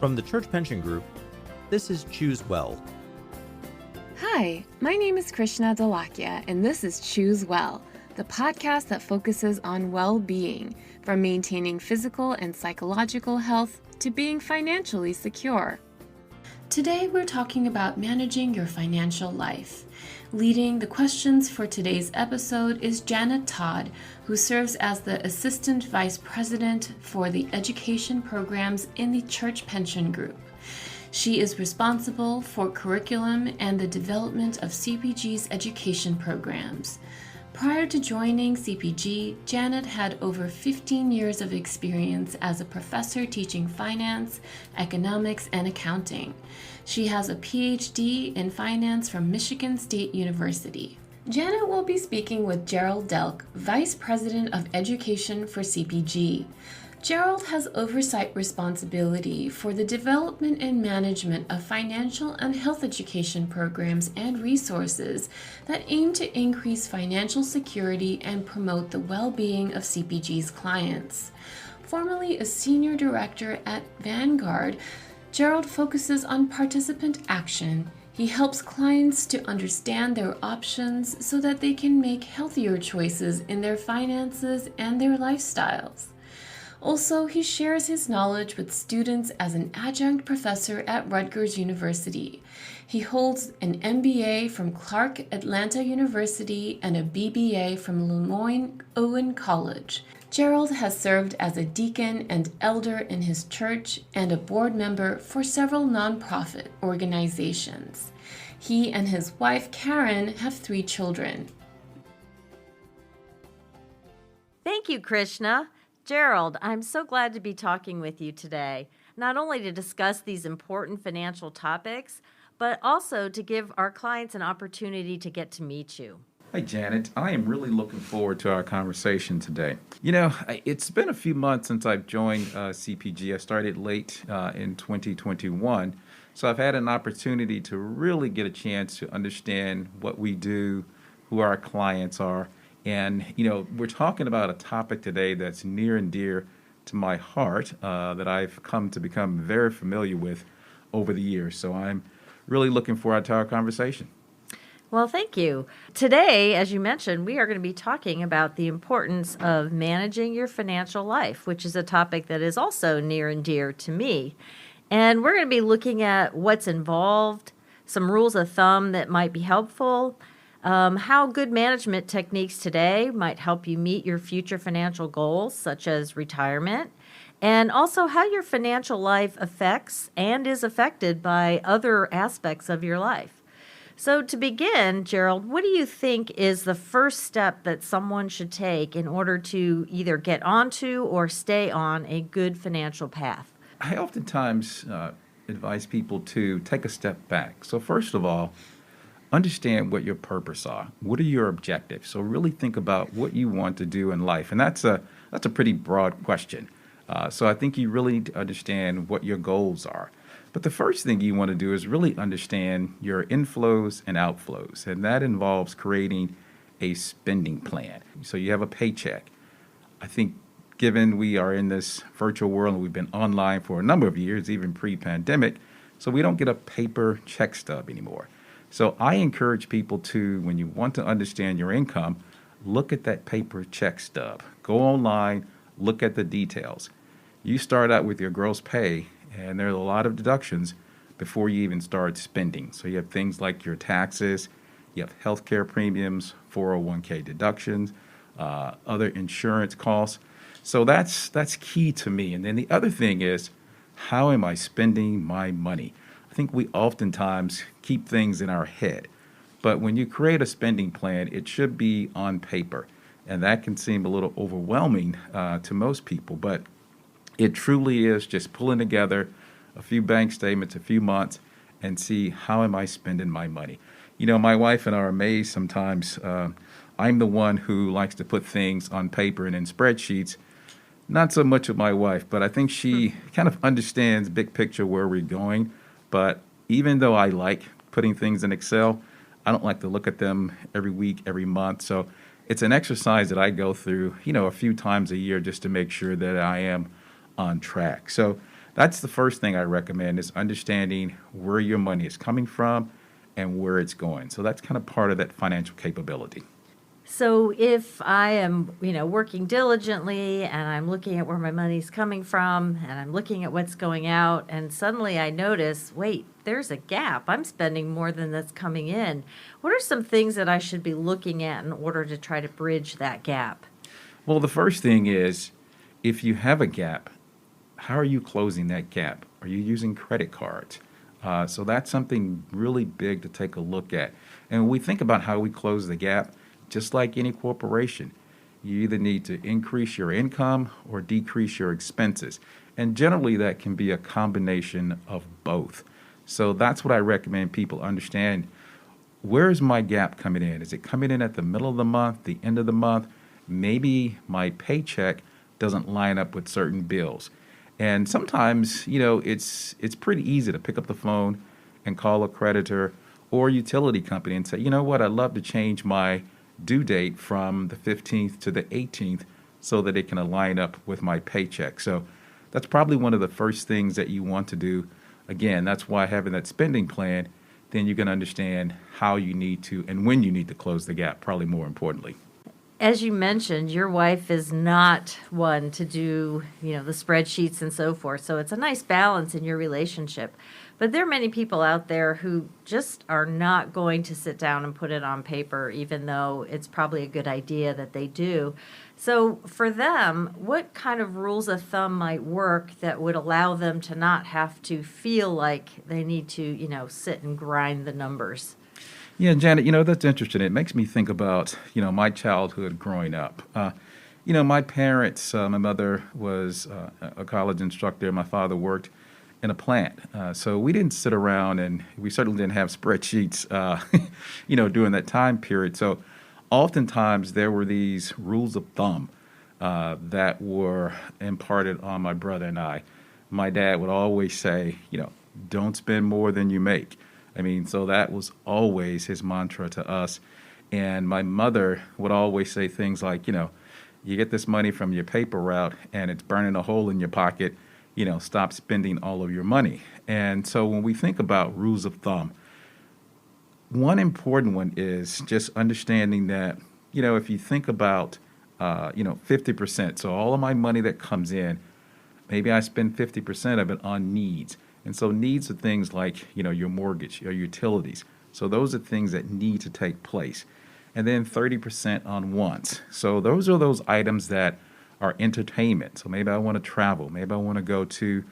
From the Church Pension Group, this is Choose Well. Hi, my name is Krishna Dalakia, and this is Choose Well, the podcast that focuses on well-being, from maintaining physical and psychological health to being financially secure. Today, we're talking about managing your financial life. Leading the questions for today's episode is Janet Todd, who serves as the Assistant Vice President for the Education Programs in the Church Pension Group. She is responsible for curriculum and the development of CPG's education programs. Prior to joining CPG, Janet had over 15 years of experience as a professor teaching finance, economics, and accounting. She has a PhD in finance from Michigan State University. Janet will be speaking with Gerald Delk, Vice President of Education for CPG. Gerald has oversight responsibility for the development and management of financial and health education programs and resources that aim to increase financial security and promote the well-being of CPG's clients. Formerly a senior director at Vanguard, Gerald focuses on participant action. He helps clients to understand their options so that they can make healthier choices in their finances and their lifestyles. Also, he shares his knowledge with students as an adjunct professor at Rutgers University. He holds an MBA from Clark Atlanta University and a BBA from Lemoyne Owen College. Gerald has served as a deacon and elder in his church and a board member for several nonprofit organizations. He and his wife, Karen, have 3 children. Thank you, Krishna. Gerald, I'm so glad to be talking with you today, not only to discuss these important financial topics, but also to give our clients an opportunity to get to meet you. Hi, Janet. I am really looking forward to our conversation today. You know, it's been a few months since I've joined CPG. I started late in 2021, so I've had an opportunity to really get a chance to understand what we do, who our clients are. And, you know, we're talking about a topic today that's near and dear to my heart that I've come to become very familiar with over the years. So I'm really looking forward to our conversation. Well, thank you. Today, as you mentioned, we are going to be talking about the importance of managing your financial life, which is a topic that is also near and dear to me. And we're going to be looking at what's involved, some rules of thumb that might be helpful, how good management techniques today might help you meet your future financial goals, such as retirement, and also how your financial life affects and is affected by other aspects of your life. So to begin, Gerald, what do you think is the first step that someone should take in order to either get onto or stay on a good financial path? I oftentimes advise people to take a step back. So first of all, understand what your purpose are. What are your objectives? So really think about what you want to do in life. And that's a pretty broad question. So I think you really need to understand what your goals are. But the first thing you want to do is really understand your inflows and outflows. And that involves creating a spending plan. So you have a paycheck. I think given we are in this virtual world and we've been online for a number of years, even pre-pandemic, so we don't get a paper check stub anymore. So I encourage people to, when you want to understand your income, look at that paper check stub. Go online, look at the details. You start out with your gross pay, and there are a lot of deductions before you even start spending. So you have things like your taxes, you have healthcare premiums, 401k deductions, other insurance costs. So that's key to me. And then the other thing is, how am I spending my money? I think we oftentimes keep things in our head, but when you create a spending plan, it should be on paper, and that can seem a little overwhelming to most people, but it truly is just pulling together a few bank statements, a few months, and see how am I spending my money. You know, my wife and I are amazed sometimes. I'm the one who likes to put things on paper and in spreadsheets. Not so much with my wife, but I think she kind of understands big picture where we're going. But even though I like putting things in Excel, I don't like to look at them every week, every month. So it's an exercise that I go through, a few times a year just to make sure that I am on track. So that's the first thing I recommend is understanding where your money is coming from and where it's going. So that's kind of part of that financial capability. So if I am, working diligently and I'm looking at where my money's coming from and I'm looking at what's going out and suddenly I notice, wait, there's a gap. I'm spending more than that's coming in. What are some things that I should be looking at in order to try to bridge that gap? Well, the first thing is if you have a gap, how are you closing that gap? Are you using credit cards? So that's something really big to take a look at. And when we think about how we close the gap, just like any corporation, you either need to increase your income or decrease your expenses. And generally, that can be a combination of both. So that's what I recommend people understand. Where is my gap coming in? Is it coming in at the middle of the month, the end of the month? Maybe my paycheck doesn't line up with certain bills. And sometimes, it's pretty easy to pick up the phone and call a creditor or utility company and say, you know what, I'd love to change my due date from the 15th to the 18th so that it can align up with my paycheck. So that's probably one of the first things that you want to do. Again, that's why having that spending plan, then you can understand how you need to and when you need to close the gap, probably more importantly. As you mentioned, your wife is not one to do, the spreadsheets and so forth. So it's a nice balance in your relationship. But there are many people out there who just are not going to sit down and put it on paper, even though it's probably a good idea that they do. So for them, what kind of rules of thumb might work that would allow them to not have to feel like they need to, sit and grind the numbers? Yeah, Janet, that's interesting. It makes me think about, my childhood growing up. My parents, my mother was a college instructor. My father worked in a plant. So we didn't sit around and we certainly didn't have spreadsheets, during that time period. So oftentimes there were these rules of thumb that were imparted on my brother and I. My dad would always say, don't spend more than you make. So that was always his mantra to us. And my mother would always say things like, you get this money from your paper route and it's burning a hole in your pocket, stop spending all of your money. And so when we think about rules of thumb, one important one is just understanding that, if you think about, 50%, so all of my money that comes in, maybe I spend 50% of it on needs. And so needs are things like, your mortgage, your utilities. So those are things that need to take place. And then 30% on wants. So those are those items that are entertainment. So maybe I want to travel. Maybe I want to go to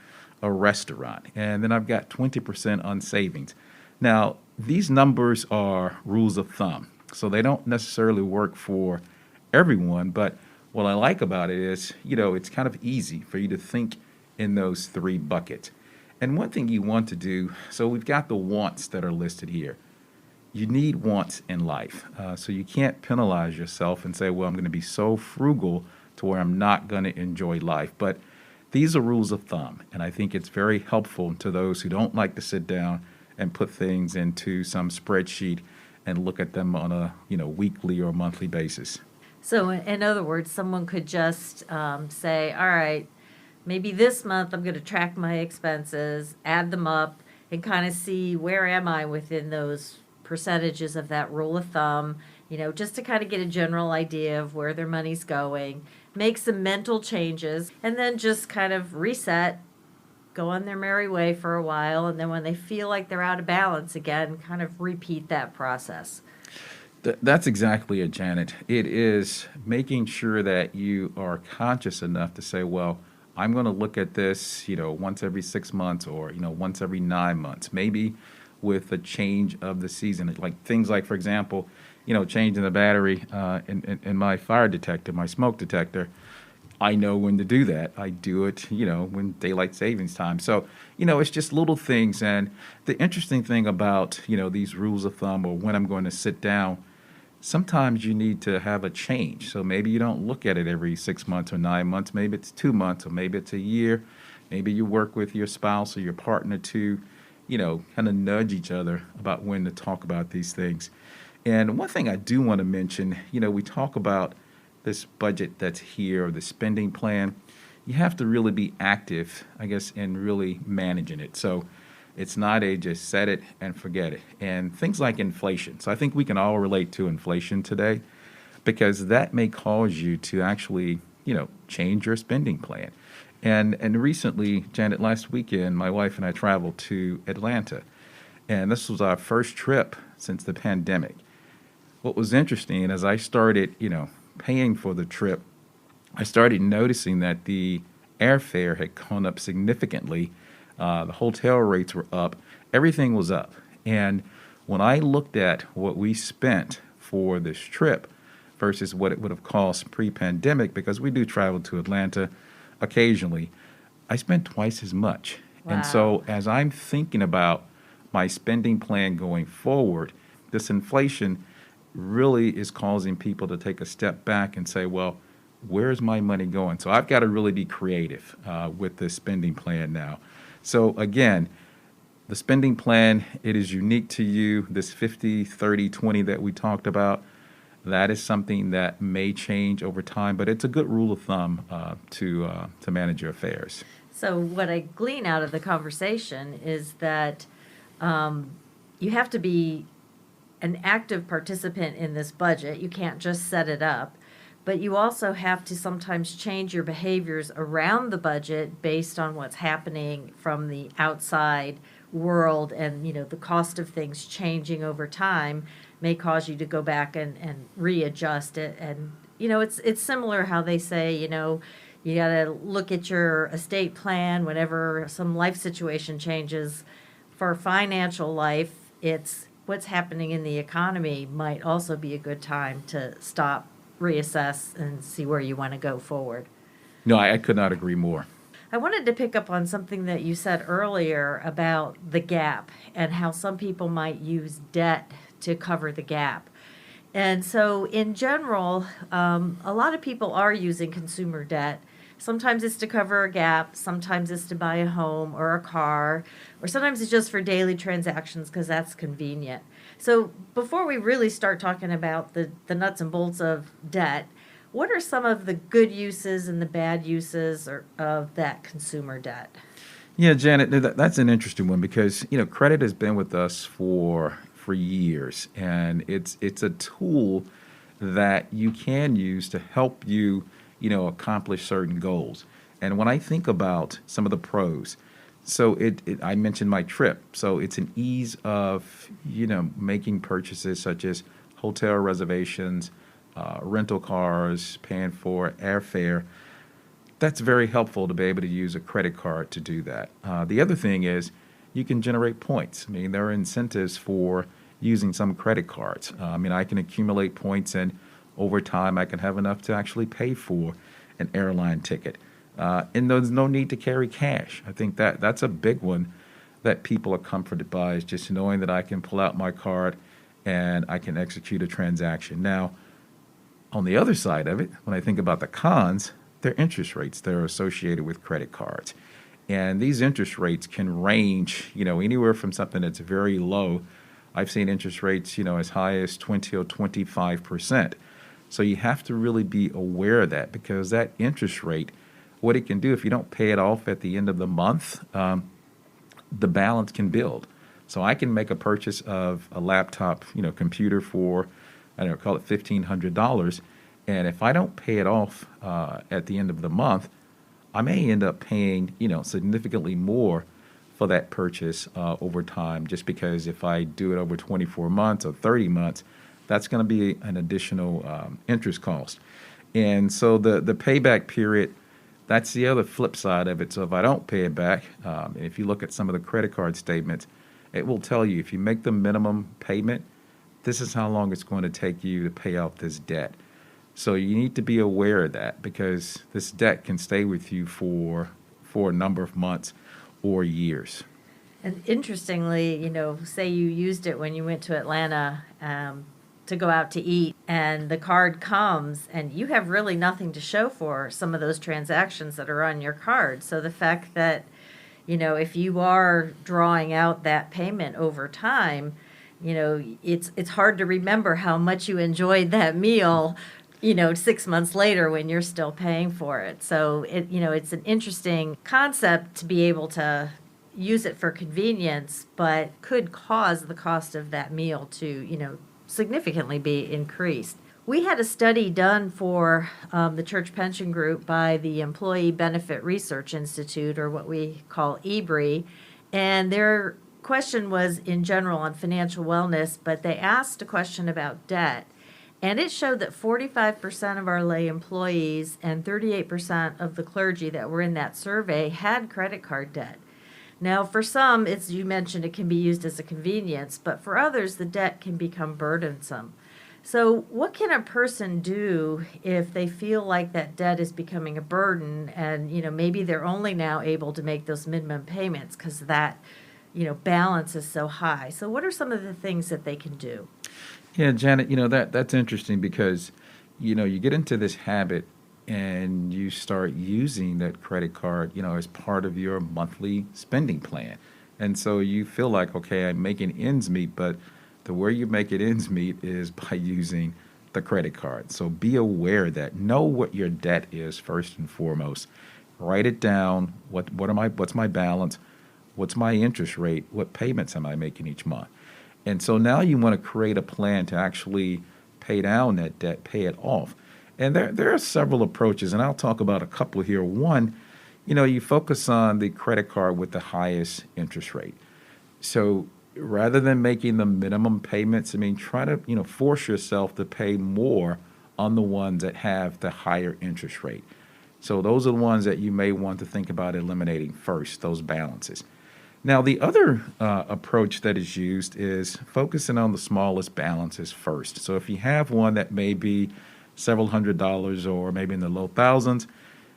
a restaurant. And then I've got 20% on savings. Now, these numbers are rules of thumb. So they don't necessarily work for everyone. But what I like about it is, it's kind of easy for you to think in those three buckets. And one thing you want to do, so we've got the wants that are listed here. You need wants in life. So you can't penalize yourself and say, well, I'm going to be so frugal to where I'm not going to enjoy life. But these are rules of thumb. And I think it's very helpful to those who don't like to sit down and put things into some spreadsheet and look at them on a weekly or monthly basis. So in other words, someone could just say, all right, maybe this month I'm going to track my expenses, add them up, and kind of see where am I within those percentages of that rule of thumb, just to kind of get a general idea of where their money's going, make some mental changes, and then just kind of reset, go on their merry way for a while, and then when they feel like they're out of balance again, kind of repeat that process. That's exactly it, Janet. It is making sure that you are conscious enough to say, well, I'm going to look at this, once every 6 months or, once every 9 months, maybe with a change of the season. Like things like, for example, changing the battery in my fire detector, my smoke detector. I know when to do that. I do it, when daylight savings time. So, it's just little things. And the interesting thing about, these rules of thumb or when I'm going to sit down, sometimes you need to have a change. So maybe you don't look at it every 6 months or 9 months. Maybe it's 2 months or maybe it's a year. Maybe you work with your spouse or your partner to, kind of nudge each other about when to talk about these things. And one thing I do want to mention, we talk about this budget that's here, or the spending plan. you have to really be active, I guess, in really managing it. So it's not a just set it and forget it. And things like inflation. So I think we can all relate to inflation today because that may cause you to actually, change your spending plan. And recently, Janet, last weekend, my wife and I traveled to Atlanta. And this was our first trip since the pandemic. What was interesting as I started, paying for the trip, I started noticing that the airfare had gone up significantly. The hotel rates were up. Everything was up. And when I looked at what we spent for this trip versus what it would have cost pre-pandemic, because we do travel to Atlanta occasionally, I spent twice as much. Wow. And so as I'm thinking about my spending plan going forward, this inflation really is causing people to take a step back and say, well, where's my money going? So I've got to really be creative with this spending plan now. So again, the spending plan, it is unique to you. This 50, 30, 20 that we talked about, that is something that may change over time, but it's a good rule of thumb to manage your affairs. So what I glean out of the conversation is that you have to be an active participant in this budget. You can't just set it up, but you also have to sometimes change your behaviors around the budget based on what's happening from the outside world, and the cost of things changing over time may cause you to go back and readjust it. And it's similar how they say you got to look at your estate plan whenever some life situation changes. For financial life, it's what's happening in the economy might also be a good time to stop, reassess, and see where you want to go forward. No, I could not agree more. I wanted to pick up on something that you said earlier about the gap and how some people might use debt to cover the gap. And so in general, a lot of people are using consumer debt. Sometimes it's to cover a gap, sometimes it's to buy a home or a car, or sometimes it's just for daily transactions because that's convenient. So before we really start talking about the nuts and bolts of debt, what are some of the good uses and the bad uses of that consumer debt? Yeah, Janet, that's an interesting one because, credit has been with us for years, and it's a tool that you can use to help you, accomplish certain goals. And when I think about some of the pros, so I mentioned my trip. So it's an ease of, making purchases such as hotel reservations, rental cars, paying for airfare. That's very helpful to be able to use a credit card to do that. The other thing is you can generate points. I mean, there are incentives for using some credit cards. I can accumulate points, and over time I can have enough to actually pay for an airline ticket. And there's no need to carry cash. I think that's a big one that people are comforted by, is just knowing that I can pull out my card and I can execute a transaction. Now, on the other side of it, when I think about the cons, they're interest rates that are associated with credit cards. And these interest rates can range, anywhere from something that's very low. I've seen interest rates, as high as 20 or 25%. So you have to really be aware of that, because that interest rate, what it can do if you don't pay it off at the end of the month, the balance can build. So I can make a purchase of a laptop, computer for, call it $1,500. And if I don't pay it off at the end of the month, I may end up paying, significantly more for that purchase over time, just because if I do it over 24 months or 30 months, that's going to be an additional interest cost. And so the payback period, that's the other flip side of it. So if I don't pay it back, if you look at some of the credit card statements, it will tell you if you make the minimum payment, this is how long it's going to take you to pay off this debt. So you need to be aware of that, because this debt can stay with you for a number of months or years. And interestingly, say you used it when you went to Atlanta to go out to eat, and the card comes and you have really nothing to show for some of those transactions that are on your card. So the fact that, if you are drawing out that payment over time, it's hard to remember how much you enjoyed that meal 6 months later when you're still paying for it. So it's an interesting concept to be able to use it for convenience, but could cause the cost of that meal to, significantly be increased. We had a study done for the church pension group by the Employee Benefit Research Institute, or what we call EBRI, and their question was in general on financial wellness, but they asked a question about debt. And it showed that 45% of our lay employees and 38% of the clergy that were in that survey had credit card debt. Now, for some, as you mentioned, it can be used as a convenience, but for others, the debt can become burdensome. So what can a person do if they feel like that debt is becoming a burden and, maybe they're only now able to make those minimum payments because that, balance is so high? So what are some of the things that they can do? Yeah, Janet, that's interesting because, you get into this habit and you start using that credit card, as part of your monthly spending plan. And so you feel like, okay, I'm making ends meet, but the way you make it ends meet is by using the credit card. So be aware that know what your debt is first and foremost. Write it down. What's my balance? What's my interest rate? What payments am I making each month? And so now you want to create a plan to actually pay down that debt, pay it off. And there are several approaches, and I'll talk about a couple here. One, you focus on the credit card with the highest interest rate. So rather than making the minimum payments, try to, force yourself to pay more on the ones that have the higher interest rate. So those are the ones that you may want to think about eliminating first, those balances. Now, the other approach that is used is focusing on the smallest balances first. So if you have one that may be several $100s or maybe in the low thousands,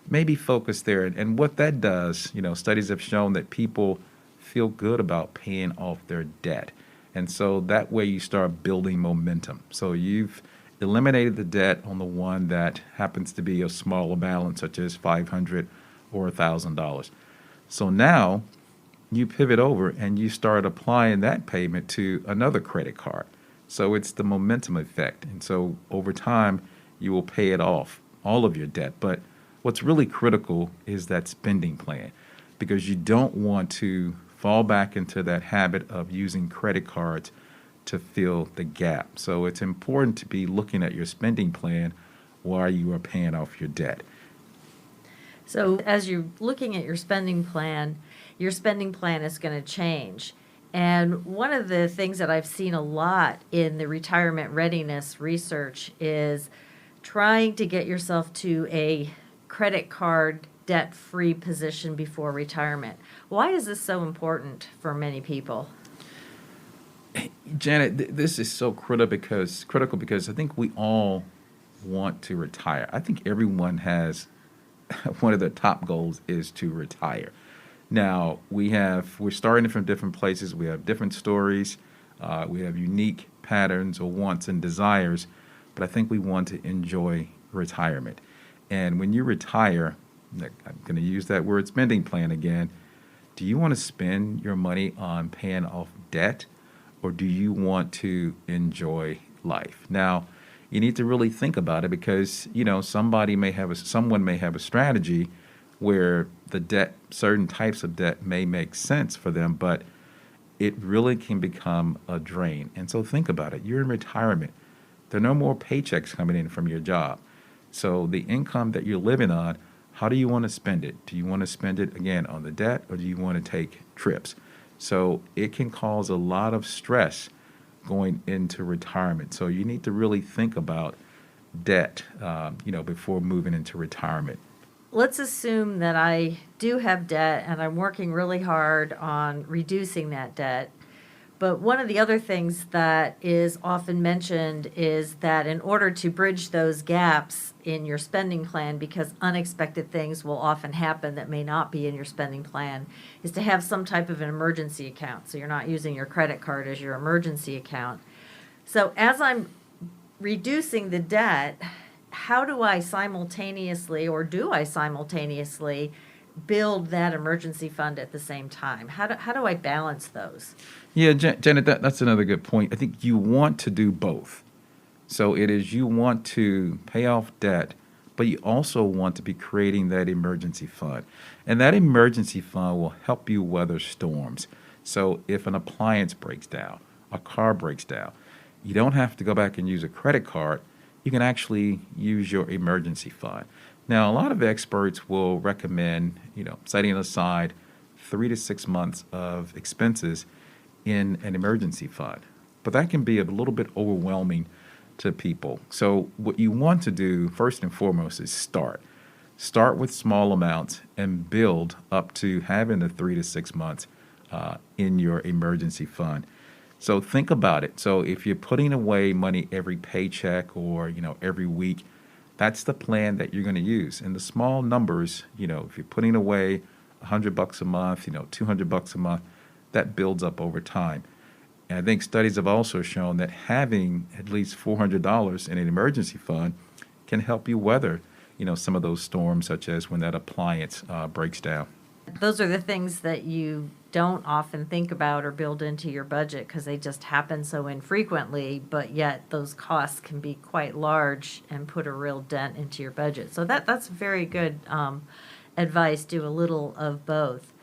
maybe focus there. And what that does, studies have shown that people feel good about paying off their debt. And so that way you start building momentum. So you've eliminated the debt on the one that happens to be a smaller balance, such as $500 or $1,000. So now you pivot over and you start applying that payment to another credit card. So it's the momentum effect. And so over time, you will pay it off, all of your debt. But what's really critical is that spending plan, because you don't want to fall back into that habit of using credit cards to fill the gap. So it's important to be looking at your spending plan while you are paying off your debt. So as you're looking at your spending plan is going to change. And one of the things that I've seen a lot in the retirement readiness research is trying to get yourself to a credit card debt-free position before retirement. Why is this so important for many people? Janet, this is so critical because I think we all want to retire. I think everyone has one of their top goals is to retire. Now, we're starting from different places. We have different stories. We have unique patterns or wants and desires, but I think we want to enjoy retirement. And when you retire, I'm going to use that word spending plan again. Do you want to spend your money on paying off debt, or do you want to enjoy life? Now, you need to really think about it because, someone may have a strategy where the debt, certain types of debt may make sense for them, but it really can become a drain. And so think about it. You're in retirement. There are no more paychecks coming in from your job. So the income that you're living on, how do you want to spend it? Do you want to spend it, again, on the debt, or do you want to take trips? So it can cause a lot of stress going into retirement. So you need to really think about debt, before moving into retirement. Let's assume that I do have debt and I'm working really hard on reducing that debt. But one of the other things that is often mentioned is that in order to bridge those gaps in your spending plan, because unexpected things will often happen that may not be in your spending plan, is to have some type of an emergency account. So you're not using your credit card as your emergency account. So as I'm reducing the debt, how do I simultaneously, or do I simultaneously, build that emergency fund at the same time? How do I balance those? Yeah, Janet, that's another good point. I think you want to do both. So it is you want to pay off debt, but you also want to be creating that emergency fund. And that emergency fund will help you weather storms. So if an appliance breaks down, a car breaks down, you don't have to go back and use a credit card. You can actually use your emergency fund. Now, a lot of experts will recommend, setting aside 3 to 6 months of expenses in an emergency fund. But that can be a little bit overwhelming to people. So what you want to do first and foremost is start. Start with small amounts and build up to having the 3 to 6 months in your emergency fund. So think about it. So if you're putting away money every paycheck or, every week, that's the plan that you're going to use. And the small numbers, if you're putting away $100 a month, $200 a month, that builds up over time. And I think studies have also shown that having at least $400 in an emergency fund can help you weather, some of those storms, such as when that appliance breaks down. Those are the things that you don't often think about or build into your budget because they just happen so infrequently, but yet those costs can be quite large and put a real dent into your budget. So that's very good advice. Do a little of both.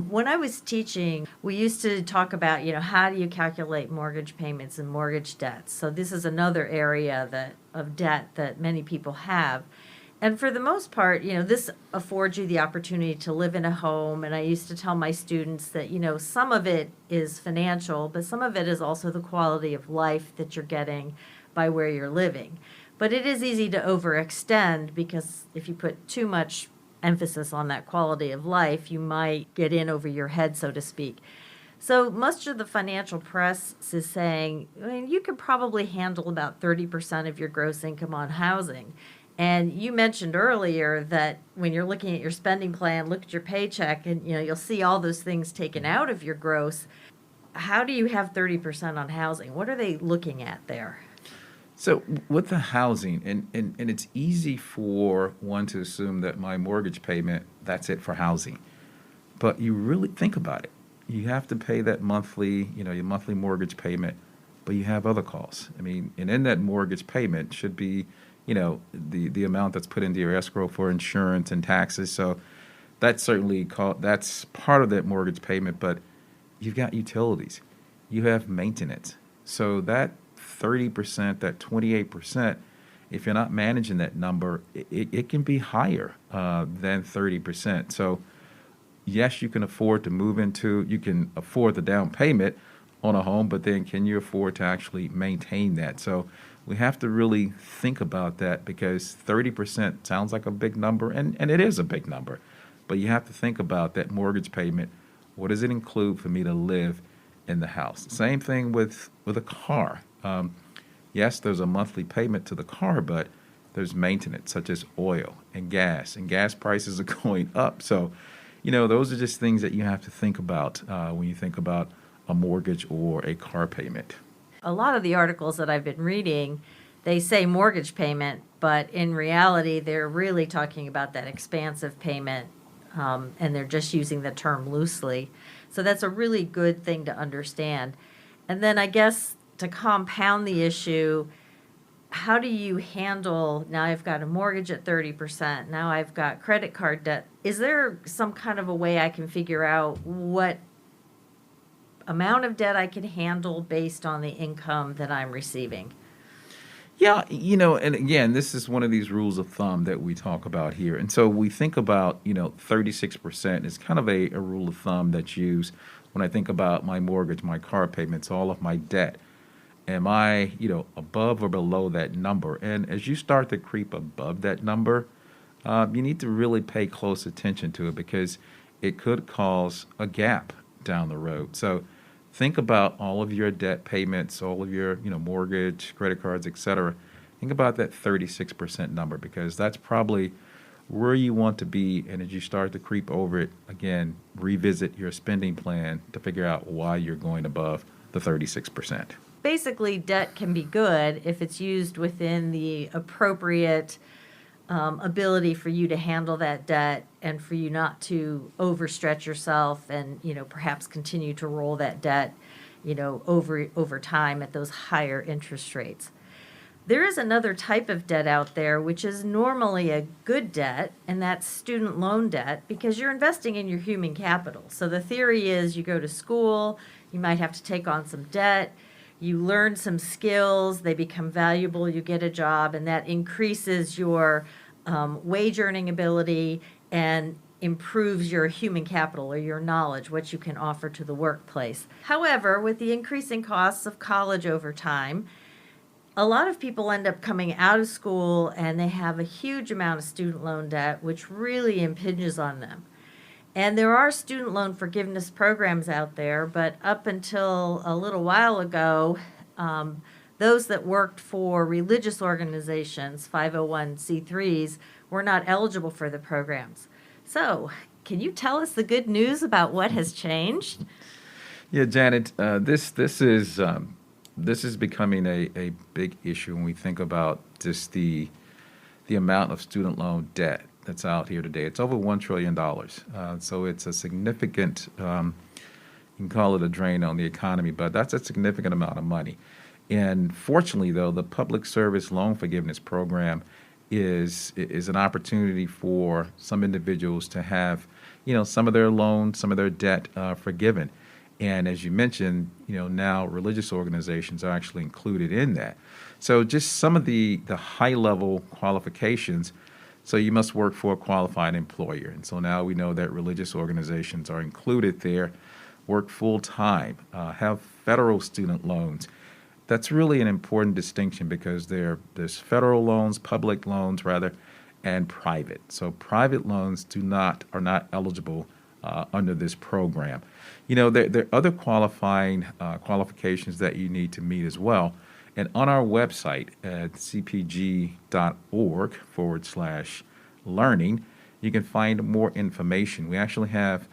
When I was teaching, we used to talk about, how do you calculate mortgage payments and mortgage debts? So this is another area of debt that many people have. And for the most part, this affords you the opportunity to live in a home. And I used to tell my students that, some of it is financial, but some of it is also the quality of life that you're getting by where you're living. But it is easy to overextend because if you put too much emphasis on that quality of life, you might get in over your head, so to speak. So much of the financial press is saying, you could probably handle about 30% of your gross income on housing. And you mentioned earlier that when you're looking at your spending plan, look at your paycheck, and you'll see all those things taken out of your gross. How do you have 30% on housing? What are they looking at there? So with the housing, and it's easy for one to assume that my mortgage payment, that's it for housing. But you really think about it. You have to pay that monthly, your monthly mortgage payment, but you have other costs. And in that mortgage payment should be, the amount that's put into your escrow for insurance and taxes. So that's that's part of that mortgage payment, but you've got utilities. You have maintenance. So that 30%, that 28%, if you're not managing that number, it can be higher than 30%. So yes, you can afford you can afford the down payment on a home, but then can you afford to actually maintain that? So we have to really think about that because 30% sounds like a big number, and it is a big number. But you have to think about that mortgage payment. What does it include for me to live in the house? Same thing with a car. Yes, there's a monthly payment to the car, but there's maintenance such as oil and gas prices are going up. So, those are just things that you have to think about when you think about a mortgage or a car payment. A lot of the articles that I've been reading, they say mortgage payment, but in reality, they're really talking about that expansive payment, and they're just using the term loosely. So that's a really good thing to understand. And then I guess to compound the issue, how do you handle, now I've got a mortgage at 30%, now I've got credit card debt. Is there some kind of a way I can figure out what amount of debt I can handle based on the income that I'm receiving? Yeah, and again, this is one of these rules of thumb that we talk about here. And so we think about, 36% is kind of a rule of thumb that's used when I think about my mortgage, my car payments, all of my debt. Am I, above or below that number? And as you start to creep above that number, you need to really pay close attention to it because it could cause a gap down the road. So think about all of your debt payments, all of your, mortgage, credit cards, etc. Think about that 36% number because that's probably where you want to be. And as you start to creep over it, again, revisit your spending plan to figure out why you're going above the 36%. Basically, debt can be good if it's used within the appropriate ability for you to handle that debt and for you not to overstretch yourself and, perhaps continue to roll that debt, over time at those higher interest rates. There is another type of debt out there, which is normally a good debt, and that's student loan debt, because you're investing in your human capital. So the theory is you go to school, you might have to take on some debt, you learn some skills, they become valuable, you get a job, and that increases your wage earning ability and improves your human capital or your knowledge, what you can offer to the workplace. However, with the increasing costs of college over time, a lot of people end up coming out of school and they have a huge amount of student loan debt, which really impinges on them. And there are student loan forgiveness programs out there, but up until a little while ago, those that worked for religious organizations, 501c3s, were not eligible for the programs. So, can you tell us the good news about what has changed? Yeah, Janet, this is becoming a big issue when we think about just the amount of student loan debt that's out here today. It's over $1 trillion. So it's a significant, you can call it a drain on the economy, but that's a significant amount of money. And fortunately, though, the Public Service Loan Forgiveness Program is an opportunity for some individuals to have, some of their loans, some of their debt forgiven. And as you mentioned, now religious organizations are actually included in that. So just some of the high-level qualifications. So you must work for a qualified employer. And so now we know that religious organizations are included there, work full-time, have federal student loans. That's really an important distinction because there's federal loans, public loans rather, and private. So private loans are not eligible under this program. There are other qualifications that you need to meet as well. And on our website at cpg.org/learning, you can find more information. We actually have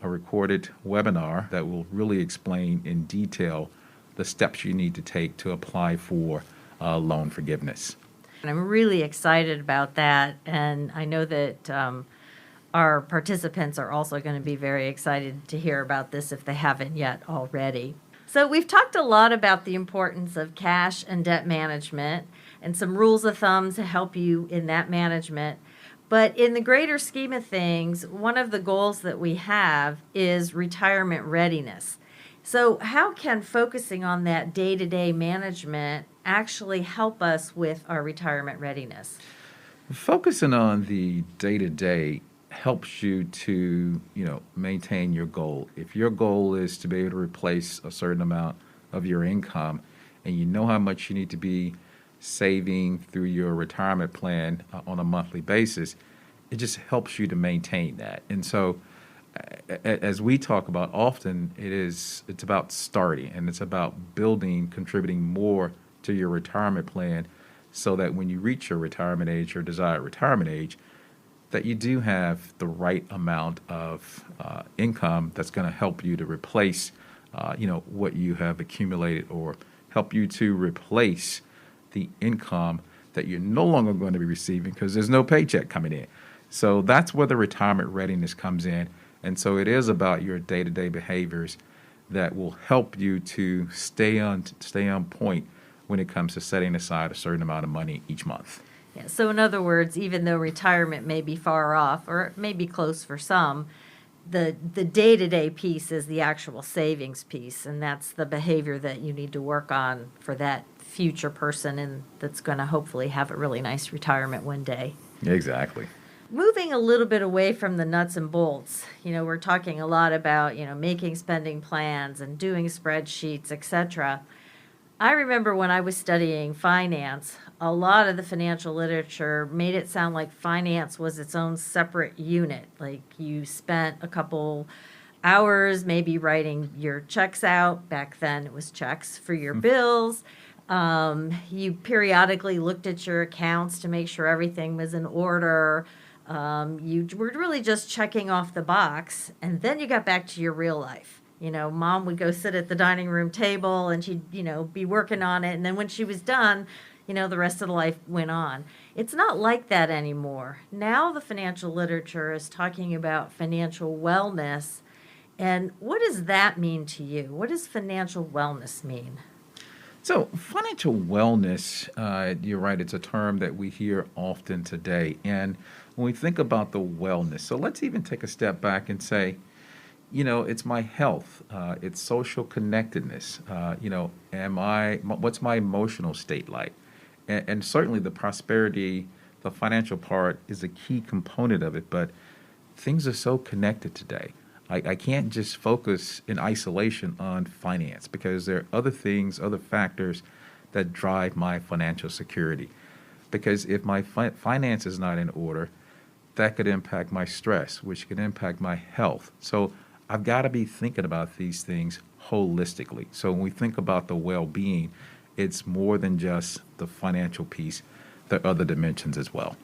a recorded webinar that will really explain in detail the steps you need to take to apply for loan forgiveness. And I'm really excited about that, and I know that our participants are also going to be very excited to hear about this if they haven't yet already. So we've talked a lot about the importance of cash and debt management and some rules of thumb to help you in that management. But in the greater scheme of things, one of the goals that we have is retirement readiness. So how can focusing on that day-to-day management actually help us with our retirement readiness? Focusing on the day-to-day helps you to, maintain your goal. If your goal is to be able to replace a certain amount of your income and you know how much you need to be saving through your retirement plan on a monthly basis, it just helps you to maintain that. And so as we talk about often, it's about starting and it's about building, contributing more to your retirement plan so that when you reach your retirement age, your desired retirement age, that you do have the right amount of income that's going to help you to replace, what you have accumulated or help you to replace the income that you're no longer going to be receiving because there's no paycheck coming in. So that's where the retirement readiness comes in. And so it is about your day-to-day behaviors that will help you to stay on point when it comes to setting aside a certain amount of money each month. Yeah, so in other words, even though retirement may be far off or it may be close for some, the day-to-day piece is the actual savings piece, and that's the behavior that you need to work on for that future person and that's going to hopefully have a really nice retirement one day. Exactly. Moving a little bit away from the nuts and bolts, we're talking a lot about, making spending plans and doing spreadsheets, etc. I remember when I was studying finance, a lot of the financial literature made it sound like finance was its own separate unit. Like you spent a couple hours maybe writing your checks out. Back then it was checks for your bills. You periodically looked at your accounts to make sure everything was in order. You were really just checking off the box, and then you got back to your real life. Mom would go sit at the dining room table and she'd, be working on it. And then when she was done, the rest of the life went on. It's not like that anymore. Now the financial literature is talking about financial wellness. And what does that mean to you? What does financial wellness mean? So, financial wellness, you're right, it's a term that we hear often today. And when we think about the wellness, so let's even take a step back and say, it's my health, it's social connectedness, what's my emotional state like? And certainly the prosperity, the financial part is a key component of it, but things are so connected today. I can't just focus in isolation on finance because there are other things, other factors that drive my financial security. Because if my finance is not in order, that could impact my stress, which could impact my health. So I've got to be thinking about these things holistically. So when we think about the well-being, it's more than just the financial piece. There are other dimensions as well.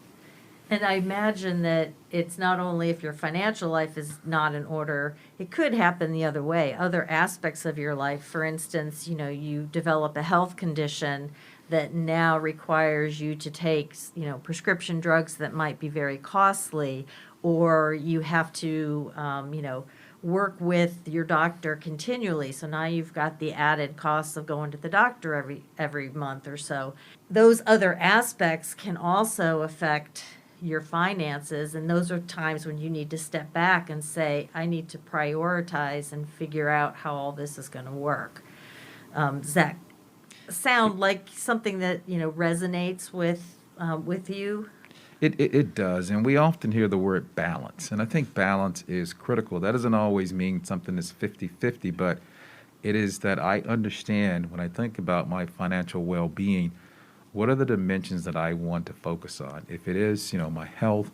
And I imagine that it's not only if your financial life is not in order, it could happen the other way. Other aspects of your life, for instance, you develop a health condition that now requires you to take, prescription drugs that might be very costly, or you have to, work with your doctor continually. So now you've got the added costs of going to the doctor every month or so. Those other aspects can also affect your finances, and those are times when you need to step back and say, I need to prioritize and figure out how all this is going to work. Does that sound like something that resonates with you? It does, and we often hear the word balance, and I think balance is critical. That doesn't always mean something is 50-50, but it is that I understand when I think about my financial well-being, what are the dimensions that I want to focus on? If it is, my health,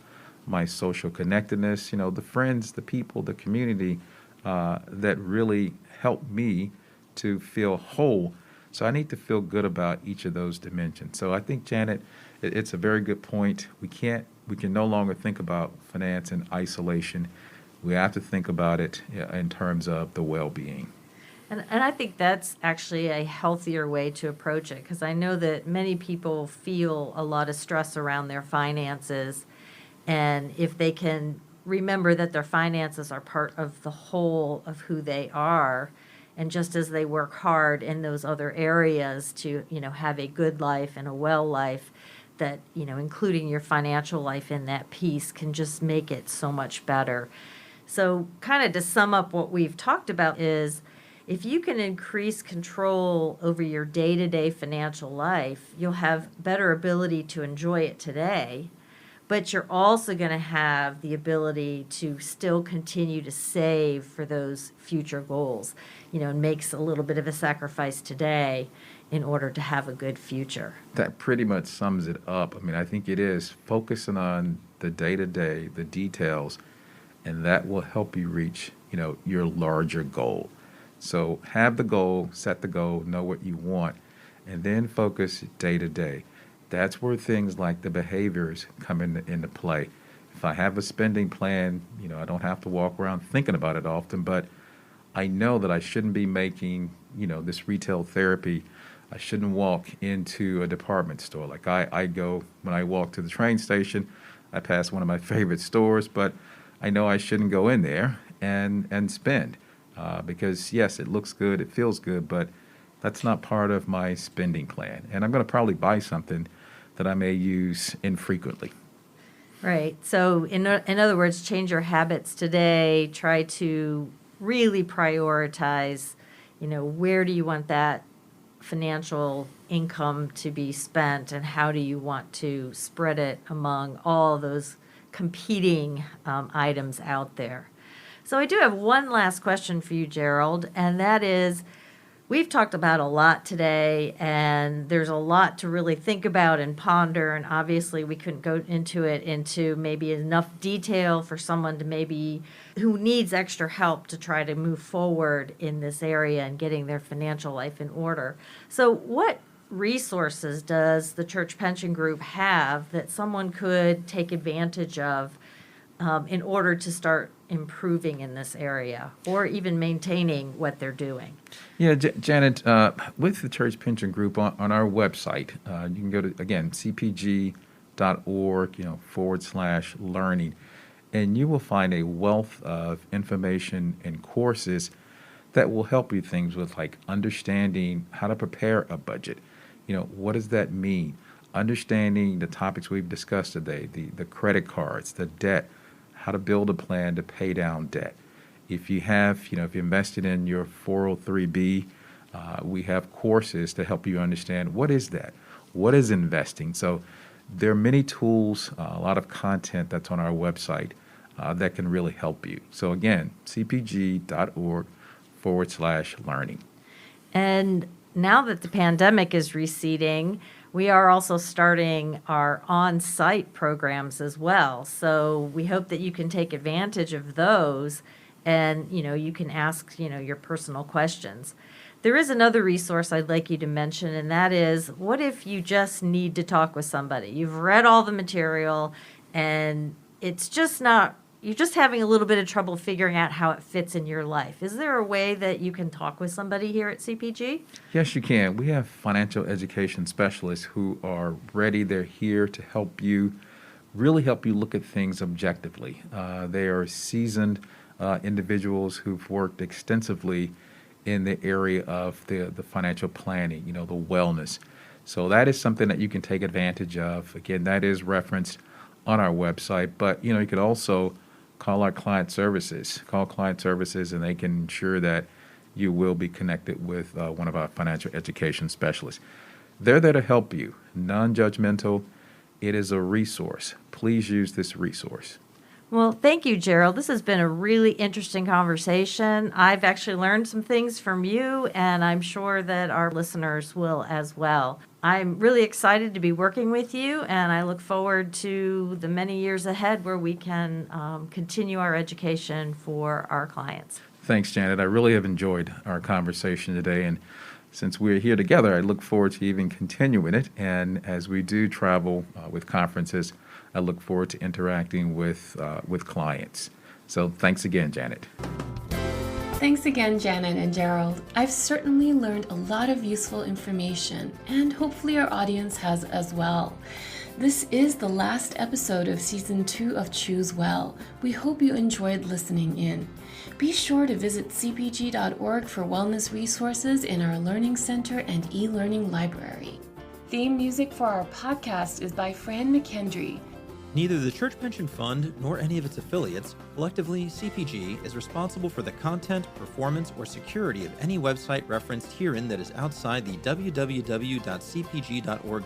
my social connectedness, the friends, the people, the community that really help me to feel whole. So I need to feel good about each of those dimensions. So I think, Janet, it's a very good point. We can no longer think about finance in isolation. We have to think about it in terms of the well-being. And I think that's actually a healthier way to approach it, because I know that many people feel a lot of stress around their finances. And if they can remember that their finances are part of the whole of who they are, and just as they work hard in those other areas to, have a good life and a well life, that, including your financial life in that piece can just make it so much better. So kind of to sum up what we've talked about is, if you can increase control over your day-to-day financial life, you'll have better ability to enjoy it today, but you're also going to have the ability to still continue to save for those future goals, and makes a little bit of a sacrifice today in order to have a good future. That pretty much sums it up. I mean, I think it is focusing on the day-to-day, the details, and that will help you reach, your larger goal. So have the goal, set the goal, know what you want, and then focus day to day. That's where things like the behaviors come into play. If I have a spending plan, I don't have to walk around thinking about it often, but I know that I shouldn't be making, this retail therapy. I shouldn't walk into a department store. Like I go, when I walk to the train station, I pass one of my favorite stores, but I know I shouldn't go in there and spend. Because, yes, it looks good, it feels good, but that's not part of my spending plan. And I'm going to probably buy something that I may use infrequently. Right. So in other words, change your habits today. Try to really prioritize, where do you want that financial income to be spent, and how do you want to spread it among all those competing items out there. So I do have one last question for you, Gerald, and that is, we've talked about a lot today, and there's a lot to really think about and ponder, and obviously we couldn't go into maybe enough detail for someone to maybe who needs extra help to try to move forward in this area and getting their financial life in order. So what resources does the Church Pension Group have that someone could take advantage of in order to start improving in this area, or even maintaining what they're doing? Yeah, Janet, with the Church Pension Group on our website, you can go to, again, cpg.org, /learning, and you will find a wealth of information and courses that will help you things with like understanding how to prepare a budget. What does that mean? Understanding the topics we've discussed today, the credit cards, the debt, how to build a plan to pay down debt. If you have, if you invested in your 403b, we have courses to help you understand what is that? What is investing? So there are many tools, a lot of content that's on our website that can really help you. So again, cpg.org/learning. And now that the pandemic is receding, we are also starting our on-site programs as well. So we hope that you can take advantage of those and, you can ask, your personal questions. There is another resource I'd like you to mention, and that is, what if you just need to talk with somebody? You've read all the material, and it's just not, you're just having a little bit of trouble figuring out how it fits in your life. Is there a way that you can talk with somebody here at CPG? Yes, you can. We have financial education specialists who are ready. They're here to help you, really help you look at things objectively. They are seasoned individuals who've worked extensively in the area of the financial planning, the wellness. So that is something that you can take advantage of. Again, that is referenced on our website, but you could also call our client services. Call client services, and they can ensure that you will be connected with one of our financial education specialists. They're there to help you, non-judgmental. It is a resource. Please use this resource. Well, thank you, Gerald. This has been a really interesting conversation. I've actually learned some things from you, and I'm sure that our listeners will as well. I'm really excited to be working with you, and I look forward to the many years ahead where we can continue our education for our clients. Thanks, Janet. I really have enjoyed our conversation today, and since we're here together, I look forward to even continuing it. And as we do travel with conferences, I look forward to interacting with clients. So thanks again, Janet. Thanks again, Janet and Gerald. I've certainly learned a lot of useful information, and hopefully our audience has as well. This is the last episode of Season 2 of Choose Well. We hope you enjoyed listening in. Be sure to visit cpg.org for wellness resources in our Learning Center and e-learning library. Theme music for our podcast is by Fran McKendry. Neither the Church Pension Fund nor any of its affiliates, collectively CPG, is responsible for the content, performance, or security of any website referenced herein that is outside the www.cpg.org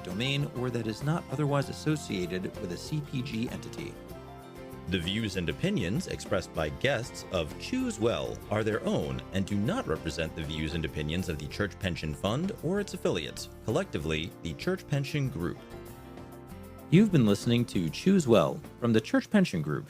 domain or that is not otherwise associated with a CPG entity. The views and opinions expressed by guests of Choose Well are their own and do not represent the views and opinions of the Church Pension Fund or its affiliates, collectively the Church Pension Group. You've been listening to Choose Well from the Church Pension Group.